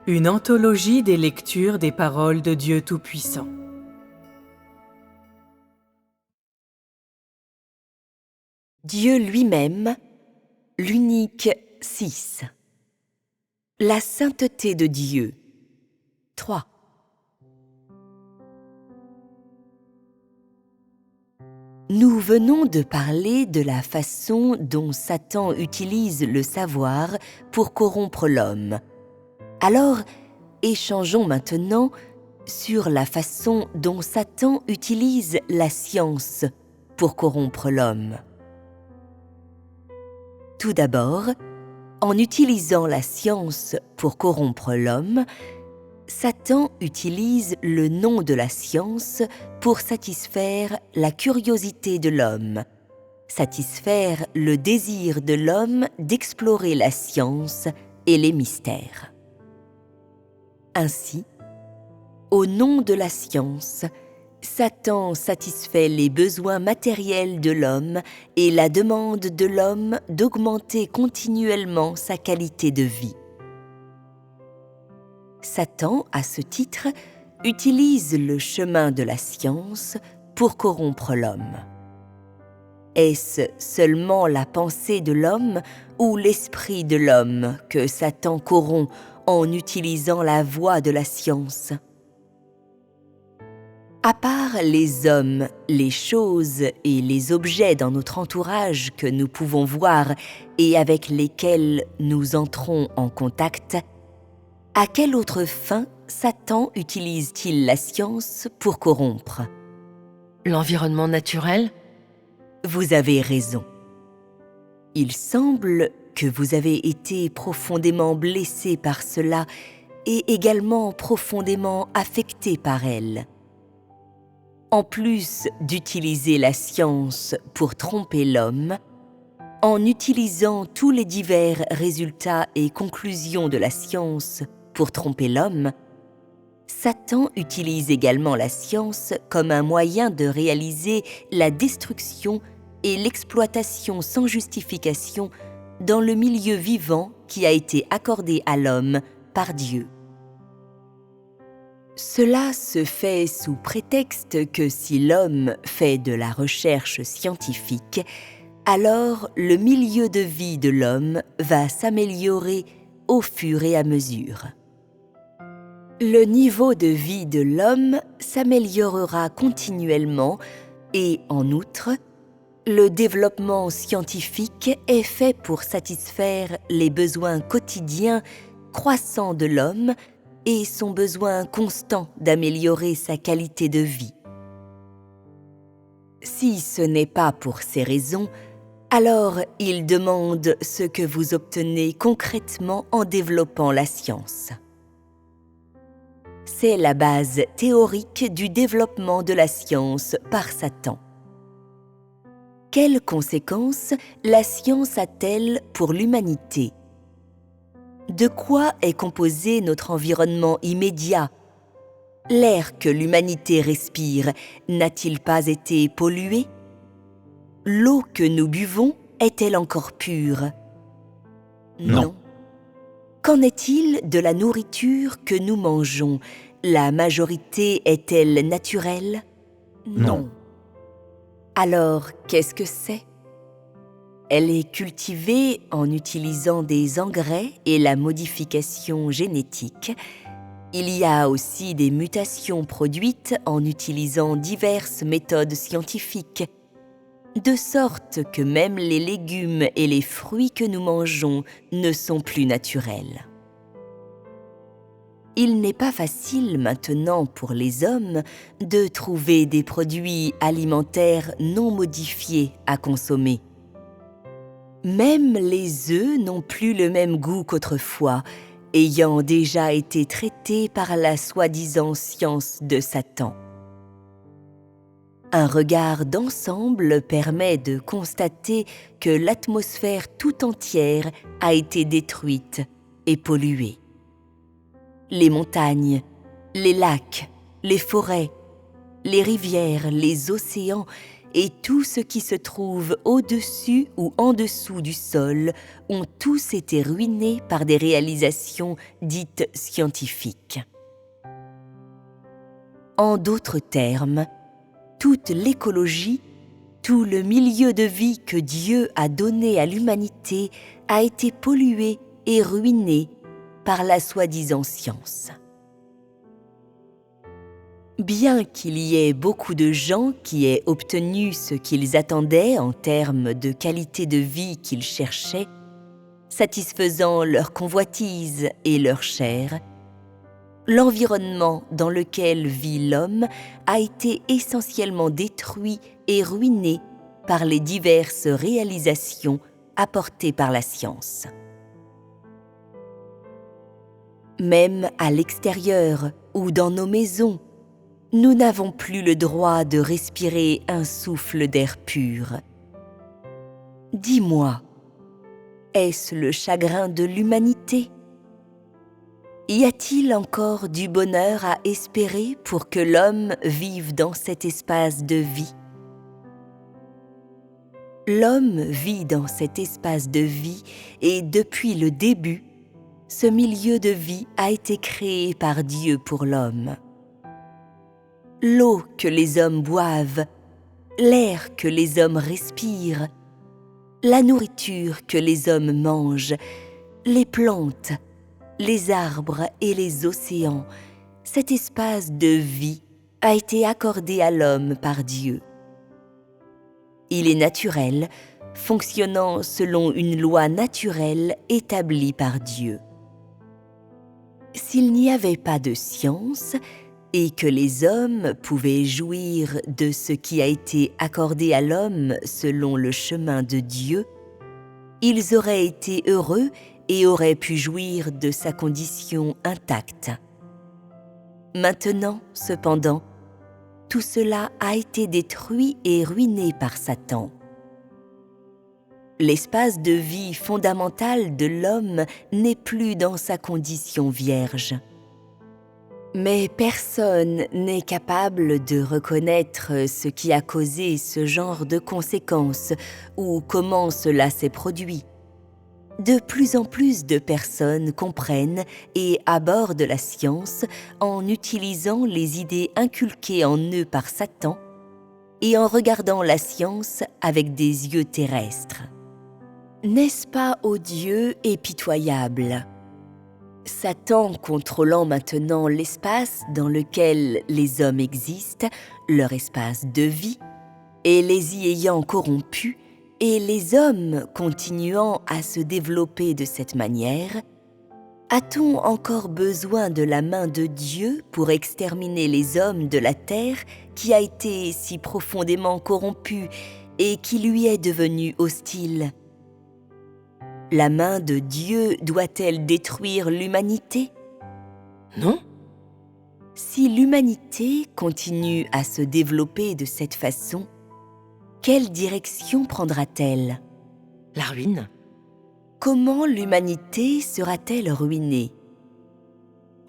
Une anthologie des lectures des paroles de Dieu Tout-Puissant. Dieu lui-même, l'unique 6. La sainteté de Dieu 3. Nous venons de parler de la façon dont Satan utilise le savoir pour corrompre l'homme. Alors, échangeons maintenant sur la façon dont Satan utilise la science pour corrompre l'homme. Tout d'abord, en utilisant la science pour corrompre l'homme, Satan utilise le nom de la science pour satisfaire la curiosité de l'homme, satisfaire le désir de l'homme d'explorer la science et les mystères. Ainsi, au nom de la science, Satan satisfait les besoins matériels de l'homme et la demande de l'homme d'augmenter continuellement sa qualité de vie. Satan, à ce titre, utilise le chemin de la science pour corrompre l'homme. Est-ce seulement la pensée de l'homme ou l'esprit de l'homme que Satan corrompt en utilisant la voie de la science ? À part les hommes, les choses et les objets dans notre entourage que nous pouvons voir et avec lesquels nous entrons en contact, à quelle autre fin Satan utilise-t-il la science pour corrompre ? L'environnement naturel ? Vous avez raison. Il semble que vous avez été profondément blessé par cela et également profondément affecté par elle. En plus d'utiliser la science pour tromper l'homme, en utilisant tous les divers résultats et conclusions de la science pour tromper l'homme, Satan utilise également la science comme un moyen de réaliser la destruction et l'exploitation sans justification dans le milieu vivant qui a été accordé à l'homme par Dieu. Cela se fait sous prétexte que si l'homme fait de la recherche scientifique, alors le milieu de vie de l'homme va s'améliorer au fur et à mesure. Le niveau de vie de l'homme s'améliorera continuellement et, en outre, le développement scientifique est fait pour satisfaire les besoins quotidiens croissants de l'homme et son besoin constant d'améliorer sa qualité de vie. Si ce n'est pas pour ces raisons, alors il demande ce que vous obtenez concrètement en développant la science. C'est la base théorique du développement de la science par Satan. Quelles conséquences la science a-t-elle pour l'humanité ? De quoi est composé notre environnement immédiat ? L'air que l'humanité respire n'a-t-il pas été pollué ? L'eau que nous buvons est-elle encore pure ? Non. Qu'en est-il de la nourriture que nous mangeons ? La majorité est-elle naturelle ? Non. Alors, qu'est-ce que c'est ? Elle est cultivée en utilisant des engrais et la modification génétique. Il y a aussi des mutations produites en utilisant diverses méthodes scientifiques, de sorte que même les légumes et les fruits que nous mangeons ne sont plus naturels. Il n'est pas facile maintenant pour les hommes de trouver des produits alimentaires non modifiés à consommer. Même les œufs n'ont plus le même goût qu'autrefois, ayant déjà été traités par la soi-disant science de Satan. Un regard d'ensemble permet de constater que l'atmosphère tout entière a été détruite et polluée. Les montagnes, les lacs, les forêts, les rivières, les océans et tout ce qui se trouve au-dessus ou en dessous du sol ont tous été ruinés par des réalisations dites scientifiques. En d'autres termes, toute l'écologie, tout le milieu de vie que Dieu a donné à l'humanité a été pollué et ruiné par la soi-disant science. Bien qu'il y ait beaucoup de gens qui aient obtenu ce qu'ils attendaient en termes de qualité de vie qu'ils cherchaient, satisfaisant leur convoitise et leur chair, l'environnement dans lequel vit l'homme a été essentiellement détruit et ruiné par les diverses réalisations apportées par la science. Même à l'extérieur ou dans nos maisons, nous n'avons plus le droit de respirer un souffle d'air pur. Dis-moi, est-ce le chagrin de l'humanité ? Y a-t-il encore du bonheur à espérer pour que l'homme vive dans cet espace de vie ? L'homme vit dans cet espace de vie et depuis le début, ce milieu de vie a été créé par Dieu pour l'homme. L'eau que les hommes boivent, l'air que les hommes respirent, la nourriture que les hommes mangent, les plantes, les arbres et les océans, cet espace de vie a été accordé à l'homme par Dieu. Il est naturel, fonctionnant selon une loi naturelle établie par Dieu. S'il n'y avait pas de science, et que les hommes pouvaient jouir de ce qui a été accordé à l'homme selon le chemin de Dieu, ils auraient été heureux et auraient pu jouir de sa condition intacte. Maintenant, cependant, tout cela a été détruit et ruiné par Satan. L'espace de vie fondamental de l'homme n'est plus dans sa condition vierge. Mais personne n'est capable de reconnaître ce qui a causé ce genre de conséquences ou comment cela s'est produit. De plus en plus de personnes comprennent et abordent la science en utilisant les idées inculquées en eux par Satan et en regardant la science avec des yeux terrestres. N'est-ce pas odieux et pitoyable ? Satan contrôlant maintenant l'espace dans lequel les hommes existent, leur espace de vie, et les y ayant corrompus, et les hommes continuant à se développer de cette manière, a-t-on encore besoin de la main de Dieu pour exterminer les hommes de la terre qui a été si profondément corrompue et qui lui est devenue hostile ? La main de Dieu doit-elle détruire l'humanité ? Non ? Si l'humanité continue à se développer de cette façon, quelle direction prendra-t-elle ? La ruine ? Comment l'humanité sera-t-elle ruinée ?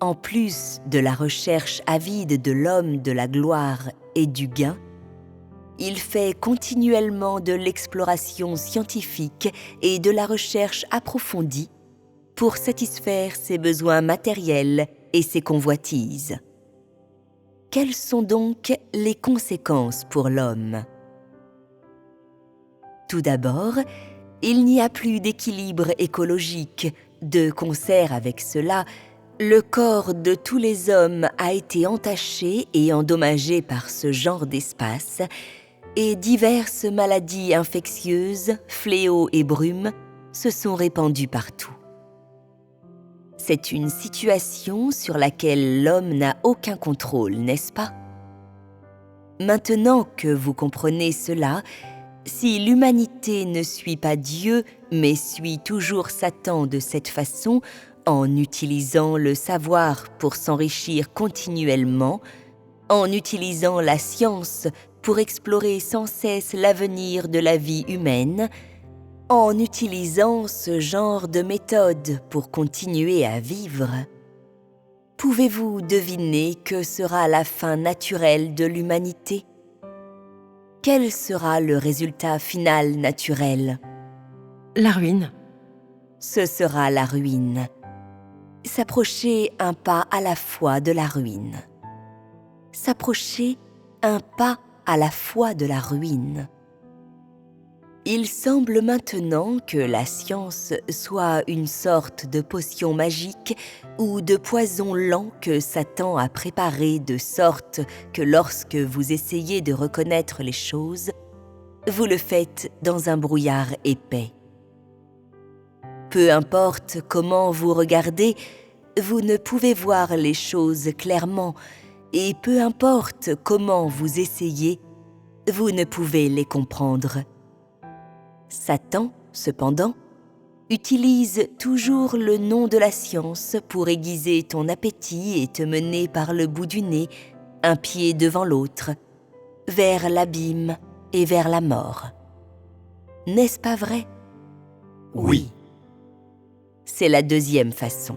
En plus de la recherche avide de l'homme de la gloire et du gain, il fait continuellement de l'exploration scientifique et de la recherche approfondie pour satisfaire ses besoins matériels et ses convoitises. Quelles sont donc les conséquences pour l'homme ? Tout d'abord, il n'y a plus d'équilibre écologique. De concert avec cela, le corps de tous les hommes a été entaché et endommagé par ce genre d'espace, et diverses maladies infectieuses, fléaux et brumes se sont répandues partout. C'est une situation sur laquelle l'homme n'a aucun contrôle, n'est-ce pas ? Maintenant que vous comprenez cela, si l'humanité ne suit pas Dieu, mais suit toujours Satan de cette façon, en utilisant le savoir pour s'enrichir continuellement, en utilisant la science pour explorer sans cesse l'avenir de la vie humaine, en utilisant ce genre de méthode pour continuer à vivre, pouvez-vous deviner que sera la fin naturelle de l'humanité ? quel sera le résultat final naturel? La ruine. Ce sera la ruine. S'approcher un pas à la fois de la ruine. S'approcher un pas à la fois de la ruine. Il semble maintenant que la science soit une sorte de potion magique ou de poison lent que Satan a préparé de sorte que lorsque vous essayez de reconnaître les choses, vous le faites dans un brouillard épais. Peu importe comment vous regardez, vous ne pouvez voir les choses clairement, et peu importe comment vous essayez, vous ne pouvez les comprendre. Satan, cependant, utilise toujours le nom de la science pour aiguiser ton appétit et te mener par le bout du nez, un pied devant l'autre, vers l'abîme et vers la mort. N'est-ce pas vrai? Oui. C'est la deuxième façon.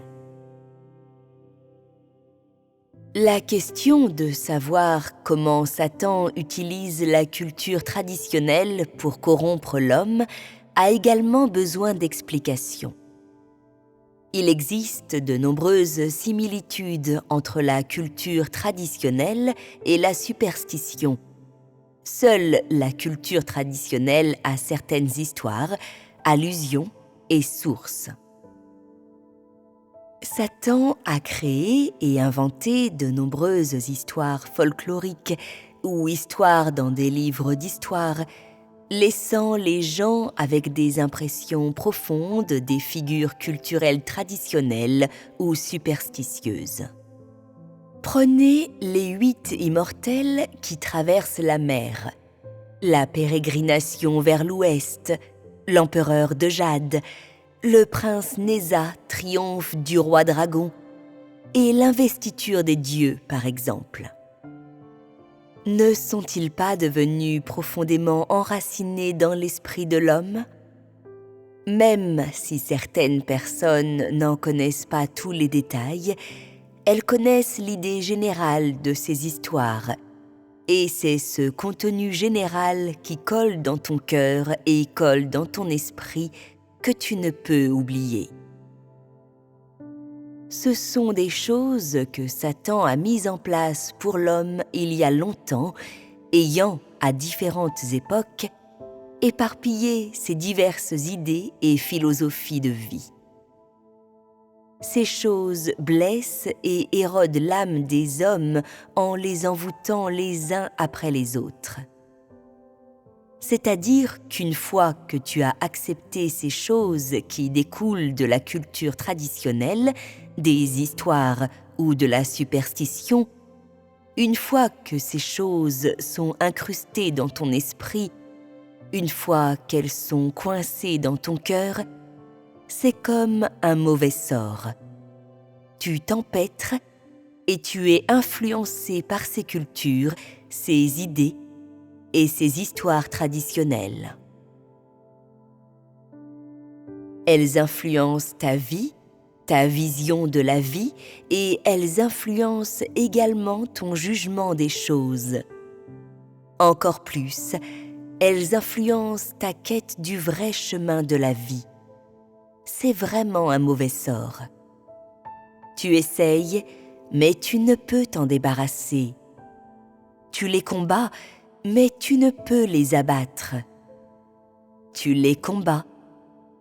La question de savoir comment Satan utilise la culture traditionnelle pour corrompre l'homme a également besoin d'explications. Il existe de nombreuses similitudes entre la culture traditionnelle et la superstition. Seule la culture traditionnelle a certaines histoires, allusions et sources. Satan a créé et inventé de nombreuses histoires folkloriques ou histoires dans des livres d'histoire, laissant les gens avec des impressions profondes des figures culturelles traditionnelles ou superstitieuses. Prenez les 8 immortels qui traversent la mer, la pérégrination vers l'ouest, l'empereur de Jade, le prince Néza triomphe du roi dragon et l'investiture des dieux, par exemple. Ne sont-ils pas devenus profondément enracinés dans l'esprit de l'homme? Même si certaines personnes n'en connaissent pas tous les détails, elles connaissent l'idée générale de ces histoires, et c'est ce contenu général qui colle dans ton cœur et colle dans ton esprit que tu ne peux oublier. Ce sont des choses que Satan a mises en place pour l'homme il y a longtemps, ayant, à différentes époques, éparpillé ses diverses idées et philosophies de vie. Ces choses blessent et érodent l'âme des hommes en les envoûtant les uns après les autres. C'est-à-dire qu'une fois que tu as accepté ces choses qui découlent de la culture traditionnelle, des histoires ou de la superstition, une fois que ces choses sont incrustées dans ton esprit, une fois qu'elles sont coincées dans ton cœur, c'est comme un mauvais sort. Tu t'empêtres et tu es influencé par ces cultures, ces idées et ces histoires traditionnelles. Elles influencent ta vie, ta vision de la vie, et elles influencent également ton jugement des choses. Encore plus, elles influencent ta quête du vrai chemin de la vie. C'est vraiment un mauvais sort. Tu essayes, mais tu ne peux t'en débarrasser. Tu les combats, mais tu ne peux les abattre. Tu les combats,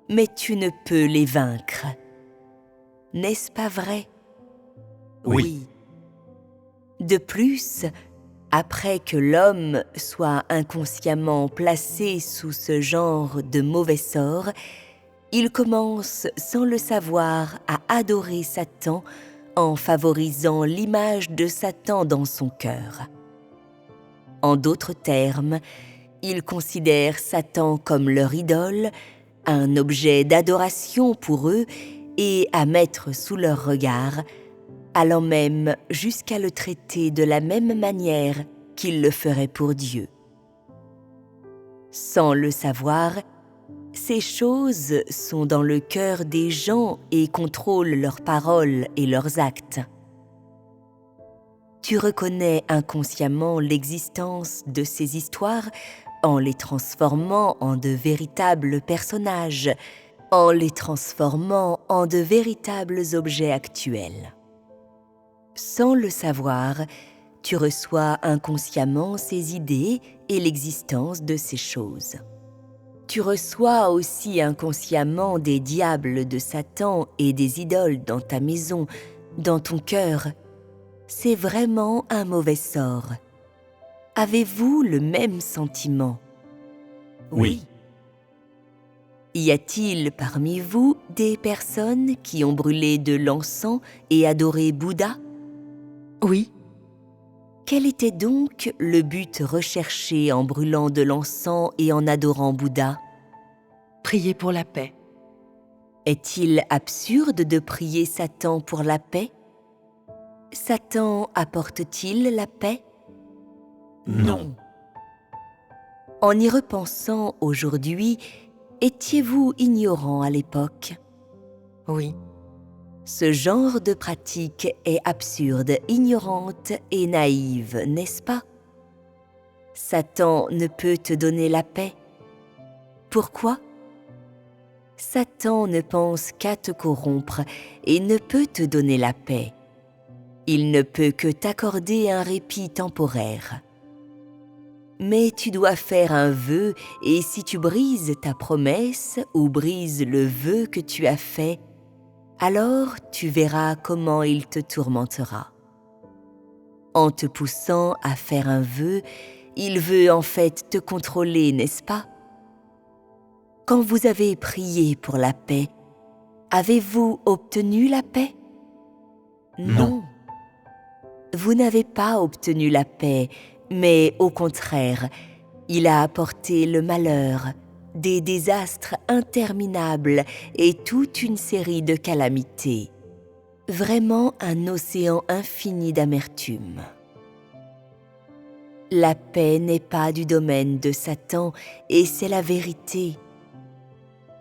mais tu ne peux les vaincre. N'est-ce pas vrai? Oui. De plus, après que l'homme soit inconsciemment placé sous ce genre de mauvais sort, il commence sans le savoir à adorer Satan en favorisant l'image de Satan dans son cœur. En d'autres termes, ils considèrent Satan comme leur idole, un objet d'adoration pour eux et à mettre sous leur regard, allant même jusqu'à le traiter de la même manière qu'ils le feraient pour Dieu. Sans le savoir, ces choses sont dans le cœur des gens et contrôlent leurs paroles et leurs actes. Tu reconnais inconsciemment l'existence de ces histoires en les transformant en de véritables personnages, en les transformant en de véritables objets actuels. Sans le savoir, tu reçois inconsciemment ces idées et l'existence de ces choses. Tu reçois aussi inconsciemment des diables de Satan et des idoles dans ta maison, dans ton cœur. C'est vraiment un mauvais sort. Avez-vous le même sentiment? Oui. Y a-t-il parmi vous des personnes qui ont brûlé de l'encens et adoré Bouddha? Oui. Quel était donc le but recherché en brûlant de l'encens et en adorant Bouddha? Prier pour la paix. Est-il absurde de prier Satan pour la paix? Satan apporte-t-il la paix? Non. En y repensant aujourd'hui, étiez-vous ignorant à l'époque? Oui. Ce genre de pratique est absurde, ignorante et naïve, n'est-ce pas? Satan ne peut te donner la paix. Pourquoi? Satan ne pense qu'à te corrompre et ne peut te donner la paix. Il ne peut que t'accorder un répit temporaire. Mais tu dois faire un vœu et si tu brises ta promesse ou brises le vœu que tu as fait, alors tu verras comment il te tourmentera. En te poussant à faire un vœu, il veut en fait te contrôler, n'est-ce pas? Quand vous avez prié pour la paix, avez-vous obtenu la paix? Non. Vous n'avez pas obtenu la paix, mais au contraire, il a apporté le malheur, des désastres interminables et toute une série de calamités. Vraiment un océan infini d'amertume. La paix n'est pas du domaine de Satan et c'est la vérité.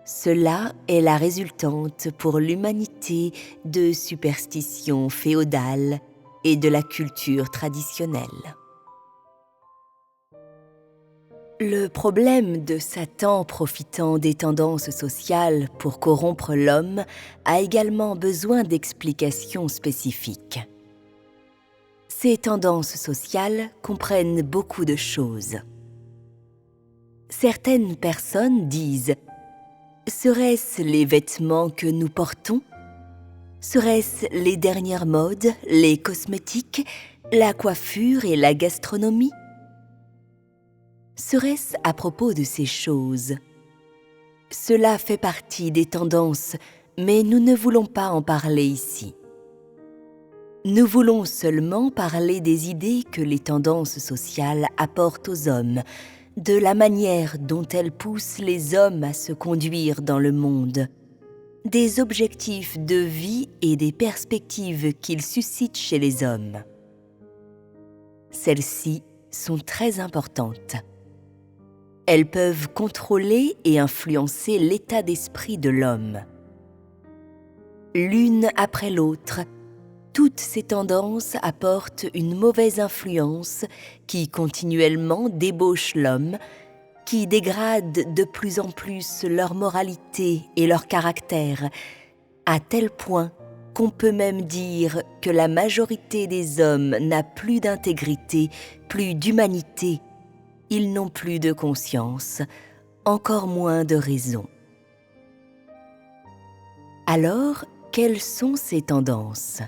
Cela est la résultante pour l'humanité de superstitions féodales et de la culture traditionnelle. Le problème de Satan profitant des tendances sociales pour corrompre l'homme a également besoin d'explications spécifiques. Ces tendances sociales comprennent beaucoup de choses. Certaines personnes disent « Serait-ce les vêtements que nous portons ? Serait-ce les dernières modes, les cosmétiques, la coiffure et la gastronomie ? Serait-ce à propos de ces choses? Cela fait partie des tendances, mais nous ne voulons pas en parler ici. Nous voulons seulement parler des idées que les tendances sociales apportent aux hommes, de la manière dont elles poussent les hommes à se conduire dans le monde, des objectifs de vie et des perspectives qu'ils suscitent chez les hommes. Celles-ci sont très importantes. Elles peuvent contrôler et influencer l'état d'esprit de l'homme. L'une après l'autre, toutes ces tendances apportent une mauvaise influence qui continuellement débauche l'homme, qui dégrade de plus en plus leur moralité et leur caractère, à tel point qu'on peut même dire que la majorité des hommes n'a plus d'intégrité, plus d'humanité. Ils n'ont plus de conscience, encore moins de raison. Alors, quelles sont ces tendances?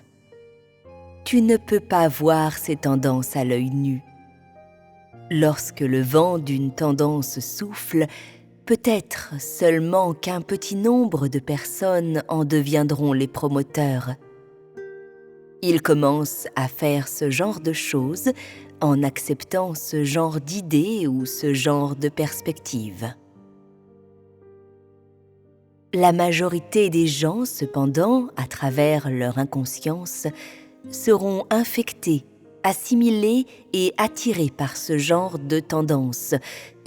Tu ne peux pas voir ces tendances à l'œil nu. Lorsque le vent d'une tendance souffle, peut-être seulement qu'un petit nombre de personnes en deviendront les promoteurs. Ils commencent à faire ce genre de choses en acceptant ce genre d'idées ou ce genre de perspectives. La majorité des gens, cependant, à travers leur inconscience, seront infectés, assimilés et attirés par ce genre de tendance,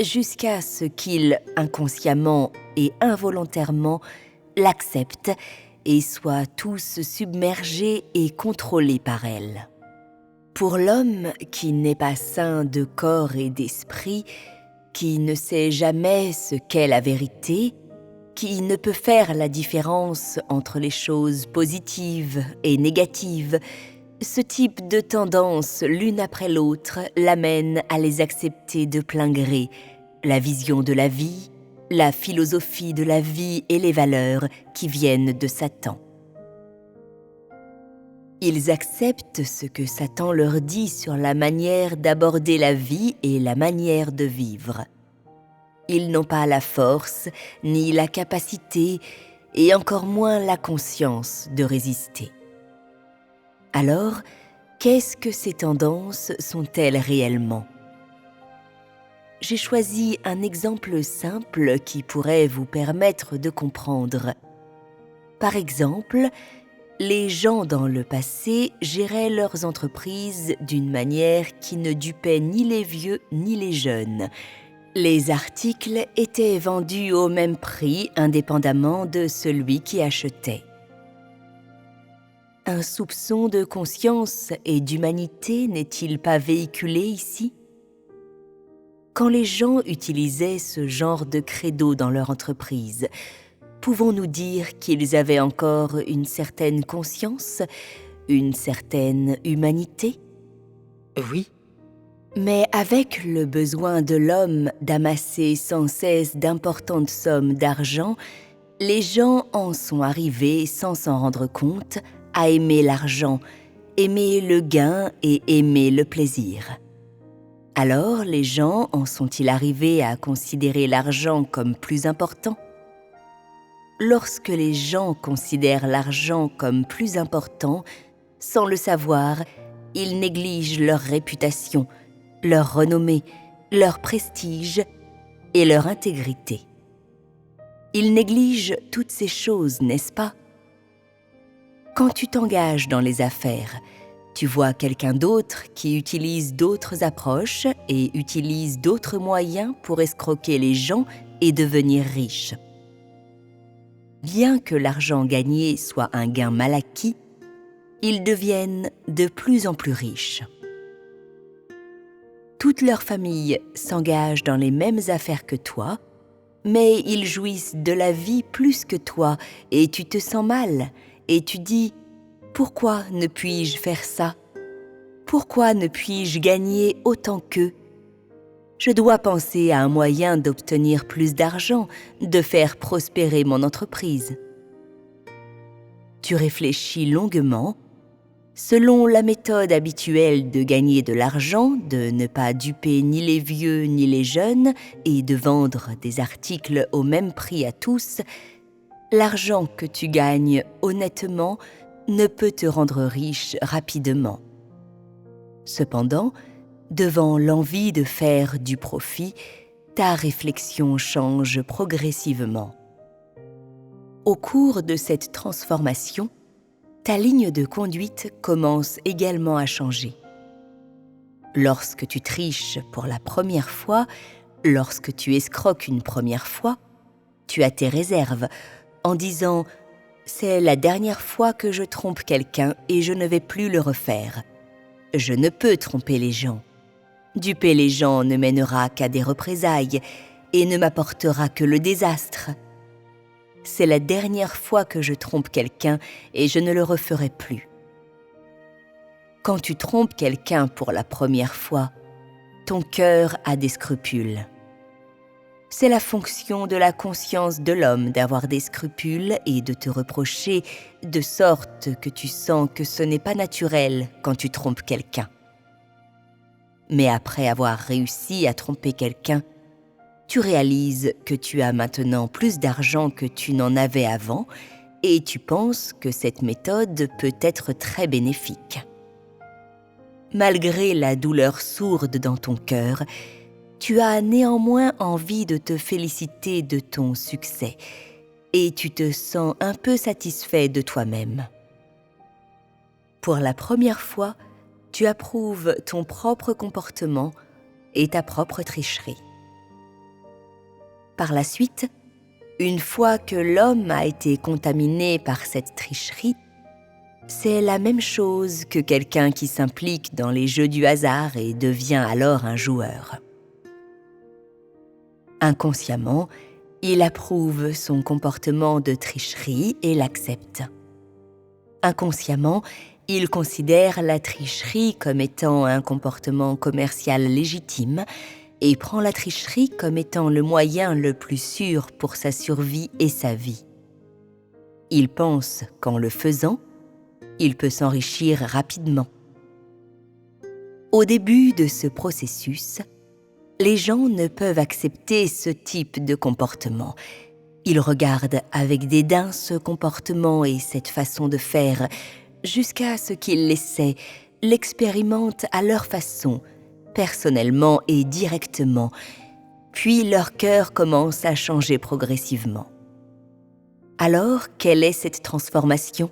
jusqu'à ce qu'ils, inconsciemment et involontairement, l'acceptent et soient tous submergés et contrôlés par elle. Pour l'homme qui n'est pas saint de corps et d'esprit, qui ne sait jamais ce qu'est la vérité, qui ne peut faire la différence entre les choses positives et négatives, ce type de tendance l'une après l'autre l'amène à les accepter de plein gré, la vision de la vie, la philosophie de la vie et les valeurs qui viennent de Satan. Ils acceptent ce que Satan leur dit sur la manière d'aborder la vie et la manière de vivre. Ils n'ont pas la force, ni la capacité, et encore moins la conscience de résister. Alors, qu'est-ce que ces tendances sont-elles réellement ? J'ai choisi un exemple simple qui pourrait vous permettre de comprendre. Par exemple, les gens dans le passé géraient leurs entreprises d'une manière qui ne dupait ni les vieux ni les jeunes. Les articles étaient vendus au même prix indépendamment de celui qui achetait. Un soupçon de conscience et d'humanité n'est-il pas véhiculé ici ? Quand les gens utilisaient ce genre de credo dans leur entreprise, pouvons-nous dire qu'ils avaient encore une certaine conscience, une certaine humanité ? Oui. Mais avec le besoin de l'homme d'amasser sans cesse d'importantes sommes d'argent, les gens en sont arrivés, sans s'en rendre compte, à aimer l'argent, aimer le gain et aimer le plaisir. Alors, les gens en sont-ils arrivés à considérer l'argent comme plus important ? Lorsque les gens considèrent l'argent comme plus important, sans le savoir, ils négligent leur réputation, leur renommée, leur prestige et leur intégrité. Ils négligent toutes ces choses, n'est-ce pas ? Quand tu t'engages dans les affaires, tu vois quelqu'un d'autre qui utilise d'autres approches et utilise d'autres moyens pour escroquer les gens et devenir riche. Bien que l'argent gagné soit un gain mal acquis, ils deviennent de plus en plus riches. Toute leur famille s'engage dans les mêmes affaires que toi, mais ils jouissent de la vie plus que toi et tu te sens mal et tu dis « Pourquoi ne puis-je faire ça ? Pourquoi ne puis-je gagner autant qu'eux ? Je dois penser à un moyen d'obtenir plus d'argent, de faire prospérer mon entreprise. » Tu réfléchis longuement, selon la méthode habituelle de gagner de l'argent, de ne pas duper ni les vieux ni les jeunes et de vendre des articles au même prix à tous. L'argent que tu gagnes honnêtement ne peut te rendre riche rapidement. Cependant, devant l'envie de faire du profit, ta réflexion change progressivement. Au cours de cette transformation, ta ligne de conduite commence également à changer. Lorsque tu triches pour la première fois, lorsque tu escroques une première fois, tu as tes réserves en disant « C'est la dernière fois que je trompe quelqu'un et je ne vais plus le refaire. Je ne peux tromper les gens. Duper les gens ne mènera qu'à des représailles et ne m'apportera que le désastre. C'est la dernière fois que je trompe quelqu'un et je ne le referai plus. » Quand tu trompes quelqu'un pour la première fois, ton cœur a des scrupules. C'est la fonction de la conscience de l'homme d'avoir des scrupules et de te reprocher de sorte que tu sens que ce n'est pas naturel quand tu trompes quelqu'un. Mais après avoir réussi à tromper quelqu'un, tu réalises que tu as maintenant plus d'argent que tu n'en avais avant et tu penses que cette méthode peut être très bénéfique. Malgré la douleur sourde dans ton cœur, tu as néanmoins envie de te féliciter de ton succès et tu te sens un peu satisfait de toi-même. Pour la première fois, tu approuves ton propre comportement et ta propre tricherie. Par la suite, une fois que l'homme a été contaminé par cette tricherie, C'est la même chose que quelqu'un qui s'implique dans les jeux du hasard et devient alors un joueur. Inconsciemment, il approuve son comportement de tricherie et l'accepte. Inconsciemment, il considère la tricherie comme étant un comportement commercial légitime et prend la tricherie comme étant le moyen le plus sûr pour sa survie et sa vie. Il pense qu'en le faisant, il peut s'enrichir rapidement. Au début de ce processus, les gens ne peuvent accepter ce type de comportement. Ils regardent avec dédain ce comportement et cette façon de faire jusqu'à ce qu'ils l'essaient, l'expérimentent à leur façon, personnellement et directement, puis leur cœur commence à changer progressivement. Alors, quelle est cette transformation ?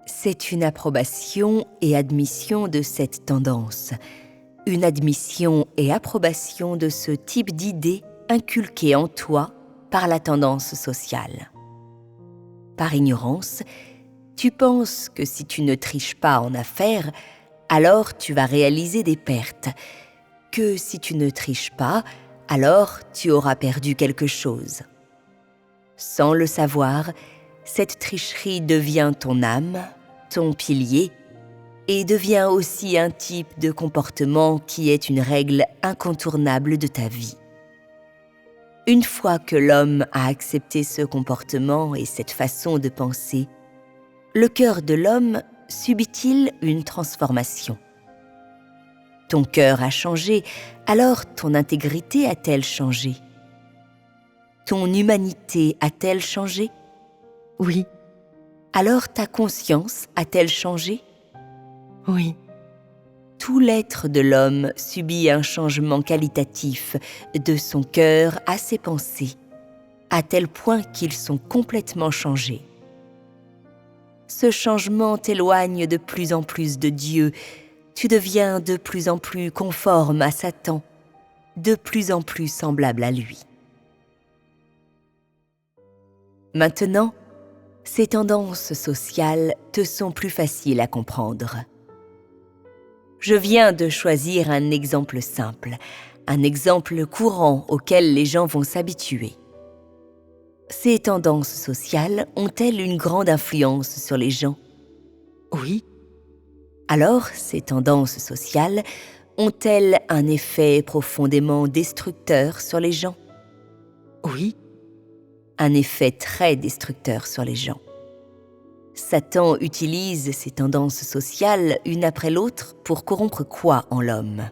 C'est une approbation et admission de cette tendance, une admission et approbation de ce type d'idée inculquée en toi par la tendance sociale. Par ignorance, tu penses que si tu ne triches pas en affaires, alors tu vas réaliser des pertes, que si tu ne triches pas, alors tu auras perdu quelque chose. Sans le savoir, cette tricherie devient ton âme, ton pilier, et devient aussi un type de comportement qui est une règle incontournable de ta vie. Une fois que l'homme a accepté ce comportement et cette façon de penser, le cœur de l'homme subit-il une transformation ? Ton cœur a changé, alors ton intégrité a-t-elle changé ? Ton humanité a-t-elle changé ? Oui, Alors ta conscience a-t-elle changé ? oui, Tout l'être de l'homme subit un changement qualitatif de son cœur à ses pensées, à tel point qu'ils sont complètement changés. Ce changement t'éloigne de plus en plus de Dieu, tu deviens de plus en plus conforme à Satan, de plus en plus semblable à lui. Maintenant, ces tendances sociales te sont plus faciles à comprendre. Je viens de choisir un exemple simple, un exemple courant auquel les gens vont s'habituer. Ces tendances sociales ont-elles une grande influence sur les gens ? oui, Alors, ces tendances sociales ont-elles un effet profondément destructeur sur les gens ? oui, Un effet très destructeur sur les gens. Satan utilise ces tendances sociales une après l'autre pour corrompre quoi en l'homme ?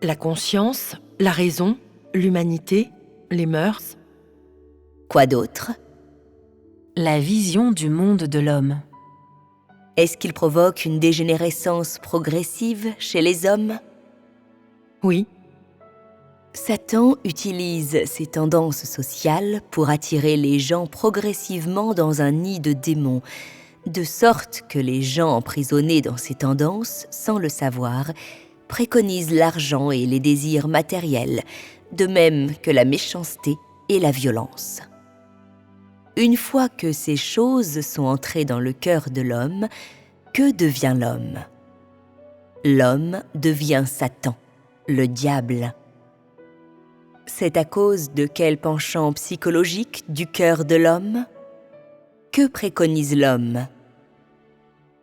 la conscience, la raison, l'humanité, les mœurs, Quoi d'autre ? La vision du monde de l'homme. Est-ce qu'il provoque une dégénérescence progressive chez les hommes ? oui, Satan utilise ces tendances sociales pour attirer les gens progressivement dans un nid de démons, de sorte que les gens emprisonnés dans ces tendances, sans le savoir, préconisent l'argent et les désirs matériels, de même que la méchanceté et la violence. Une fois que ces choses sont entrées dans le cœur de l'homme, que devient l'homme ? L'homme devient Satan, le diable. C'est à cause de quel penchant psychologique du cœur de l'homme ? Que préconise l'homme ?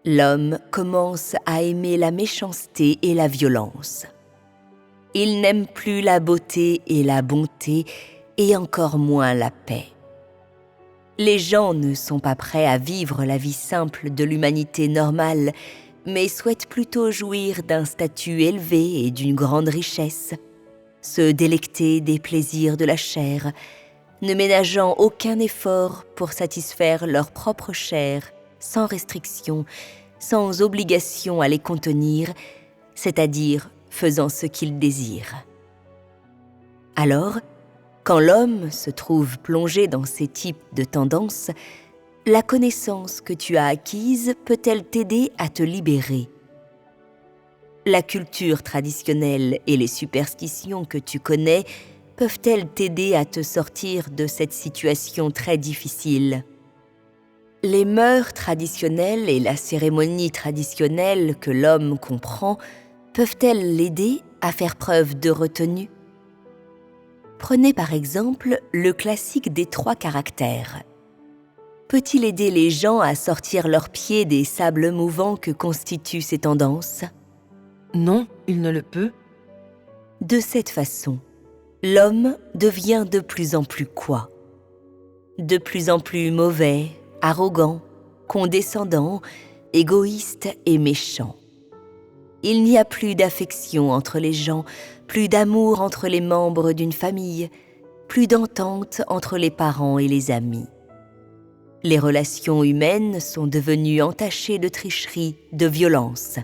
L'homme commence à aimer la méchanceté et la violence. Il n'aime plus la beauté et la bonté, et encore moins la paix. Les gens ne sont pas prêts à vivre la vie simple de l'humanité normale, mais souhaitent plutôt jouir d'un statut élevé et d'une grande richesse, se délecter des plaisirs de la chair, ne ménageant aucun effort pour satisfaire leur propre chair, sans restriction, sans obligation à les contenir, c'est-à-dire faisant ce qu'ils désirent. Alors, quand l'homme se trouve plongé dans ces types de tendances, la connaissance que tu as acquise peut-elle t'aider à te libérer ? La culture traditionnelle et les superstitions que tu connais peuvent-elles t'aider à te sortir de cette situation très difficile ? Les mœurs traditionnelles et la cérémonie traditionnelle que l'homme comprend peuvent-elles l'aider à faire preuve de retenue? Prenez par exemple le classique des 3 caractères. Peut-il aider les gens à sortir leurs pieds des sables mouvants que constituent ces tendances? Non, il ne le peut. De cette façon, l'homme devient de plus en plus quoi? De plus en plus mauvais, arrogant, condescendant, égoïste et méchant. Il n'y a plus d'affection entre les gens, plus d'amour entre les membres d'une famille, plus d'entente entre les parents et les amis. Les relations humaines sont devenues entachées de tricherie, de violence.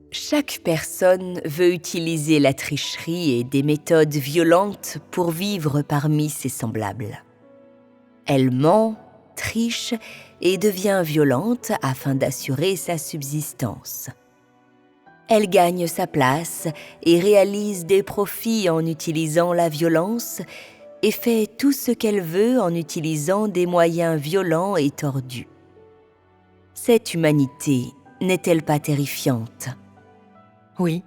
Chaque personne veut utiliser la tricherie et des méthodes violentes pour vivre parmi ses semblables. Elle ment, triche et devient violente afin d'assurer sa subsistance. Elle gagne sa place et réalise des profits en utilisant la violence et fait tout ce qu'elle veut en utilisant des moyens violents et tordus. Cette humanité n'est-elle pas terrifiante? Oui,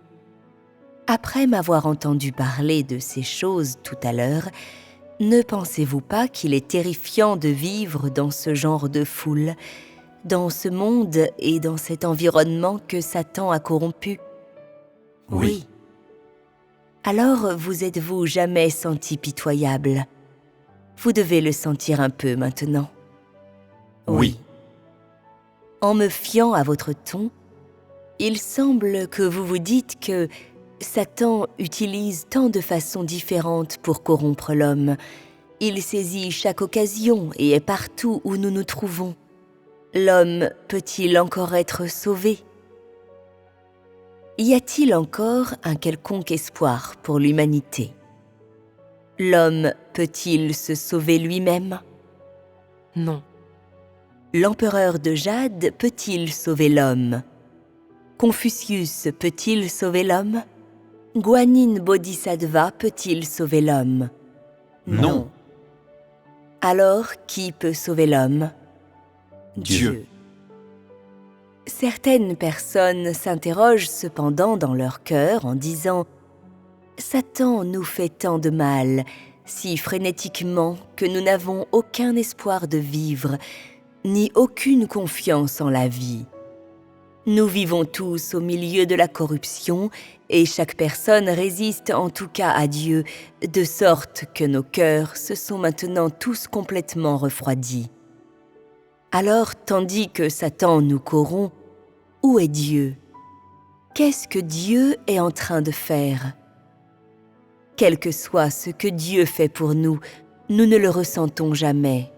Après m'avoir entendu parler de ces choses tout à l'heure, ne pensez-vous pas qu'il est terrifiant de vivre dans ce genre de foule, dans ce monde et dans cet environnement que Satan a corrompu? Oui. Alors vous êtes-vous jamais senti pitoyable? Vous devez le sentir un peu maintenant. Oui. En me fiant à votre ton, il semble que vous vous dites que Satan utilise tant de façons différentes pour corrompre l'homme. Il saisit chaque occasion et est partout où nous nous trouvons. L'homme peut-il encore être sauvé? Y a-t-il encore un quelconque espoir pour l'humanité? L'homme peut-il se sauver lui-même? non, L'empereur de Jade peut-il sauver l'homme? Confucius peut-il sauver l'homme? Guanyin Bodhisattva peut-il sauver l'homme? Non. Alors, qui peut sauver l'homme? Dieu. Certaines personnes s'interrogent cependant dans leur cœur en disant « Satan nous fait tant de mal, si frénétiquement que nous n'avons aucun espoir de vivre, ni aucune confiance en la vie. Nous vivons tous au milieu de la corruption et chaque personne résiste en tout cas à Dieu, de sorte que nos cœurs se sont maintenant tous complètement refroidis. Alors, tandis que Satan nous corrompt, où est Dieu? Qu'est-ce que Dieu est en train de faire? Quel que soit ce que Dieu fait pour nous, nous ne le ressentons jamais.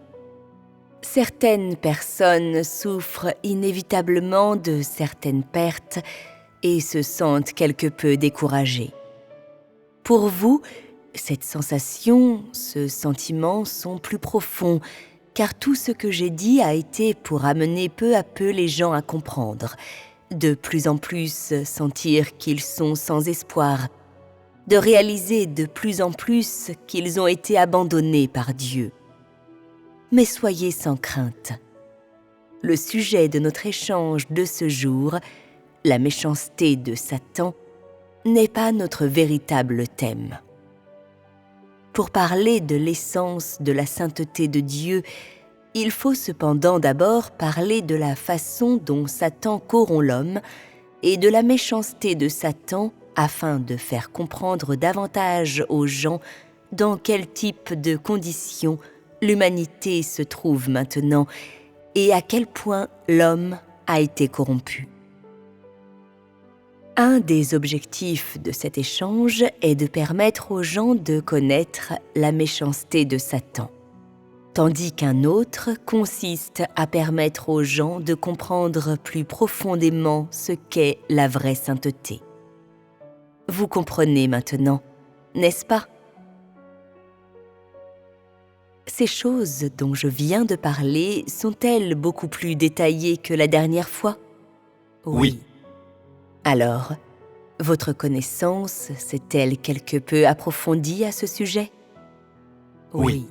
Certaines personnes souffrent inévitablement de certaines pertes et se sentent quelque peu découragées. Pour vous, cette sensation, ce sentiment sont plus profonds, car tout ce que j'ai dit a été pour amener peu à peu les gens à comprendre, de plus en plus sentir qu'ils sont sans espoir, de réaliser de plus en plus qu'ils ont été abandonnés par Dieu. Mais soyez sans crainte. Le sujet de notre échange de ce jour, la méchanceté de Satan, n'est pas notre véritable thème. Pour parler de l'essence de la sainteté de Dieu, il faut cependant d'abord parler de la façon dont Satan corrompt l'homme et de la méchanceté de Satan afin de faire comprendre davantage aux gens dans quel type de conditions l'humanité se trouve maintenant et à quel point l'homme a été corrompu. Un des objectifs de cet échange est de permettre aux gens de connaître la méchanceté de Satan, tandis qu'un autre consiste à permettre aux gens de comprendre plus profondément ce qu'est la vraie sainteté. Vous comprenez maintenant, n'est-ce pas? Ces choses dont je viens de parler sont-elles beaucoup plus détaillées que la dernière fois? Oui. Alors, votre connaissance s'est-elle quelque peu approfondie à ce sujet? Oui.